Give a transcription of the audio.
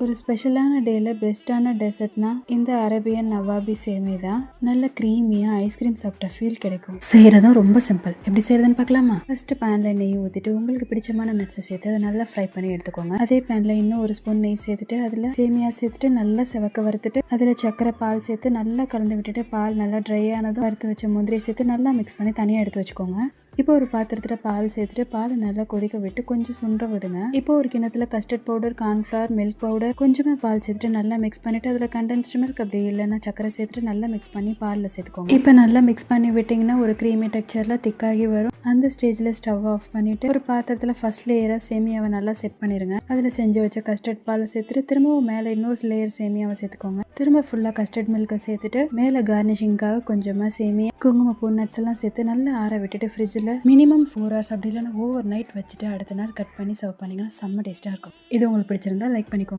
ஒரு ஸ்பெஷலான டேல பெஸ்ட்டான டெசர்ட்னா இந்த அரேபியன் நவாபி சேமி தான். நல்ல க்ரீமியா ஐஸ்கிரீம் சாப்பிட்ட ஃபீல் கிடைக்கும். செய்யறதும் ரொம்ப சிம்பிள். எப்படி செய்யறதுன்னு பார்க்கலாமா? ஃபர்ஸ்ட் பேன்ல நெய் ஊத்திட்டு உங்களுக்கு பிடிச்சமான நட்ஸை சேர்த்து அதை நல்லா ஃப்ரை பண்ணி எடுத்துக்கோங்க. அதே பேன்ல இன்னும் ஒரு ஸ்பூன் நெய் சேர்த்துட்டு அதுல சேமியா சேர்த்துட்டு நல்லா செவக்க வறுத்துட்டு அதுல சக்கரை பால் சேர்த்து நல்லா கலந்து விட்டுட்டு பால் நல்லா ட்ரை ஆனதும் வறுத்து வச்ச முந்திரி சேர்த்து நல்லா மிக்ஸ் பண்ணி தனியா எடுத்து வச்சுக்கோங்க. இப்போ ஒரு பாத்திரத்துல பால் சேர்த்துட்டு பால் நல்லா கொதிக்க விட்டு கொஞ்சம் சுண்ட விடுங்க. இப்போ ஒரு கிணத்துல custard powder, cornflour, milk powder, கொஞ்சமா பால் சேர்த்துட்டு நல்லா மிக்ஸ் பண்ணிட்டு அதுல கண்டென்ஸ்டு மில்க் அப்படி இல்லைன்னா சக்கரை சேர்த்துட்டு நல்லா மிக்ஸ் பண்ணி பால்ல சேர்த்துக்கோங்க. இப்போ நல்லா மிக்ஸ் பண்ணி விட்டீங்கன்னா ஒரு க்ரீமி டெக்ஸ்சர்ல திக்காகி வரும். அந்த ஸ்டேஜ்ல ஸ்டவ் ஆஃப் பண்ணிட்டு ஒரு பாத்திரத்துல ஃபர்ஸ்ட் லேயரா சேமியாவை நல்லா செட் பண்ணிருங்க. அதுல செஞ்சு வச்ச கஸ்டர்ட் பாலை சேர்த்துட்டு திரும்பவும் மேல இன்னொரு லேயர் சேமியாவை சேர்த்துக்கோங்க. திரும்ப ஃபுல்லா கஸ்டர்ட் மில்கை சேர்த்துட்டு மேல கார்னிஷிங்காக கொஞ்சமா சேமியா, குங்குமப்பூ, நட்ஸ் எல்லாம் சேர்த்து நல்லா ஆற விட்டுட்டு ஃப்ரிட்ஜில் மினிமம் 4 hours அப்படி இல்லைன்னா ஓவர் நைட் வச்சுட்டு அடுத்த நாள் கட் பண்ணி சர்வ் பண்ணிங்கன்னா செம்ம டேஸ்ட்டாக இருக்கும். இது உங்களுக்கு பிடிச்சிருந்தா லைக் பண்ணிக்கோங்க.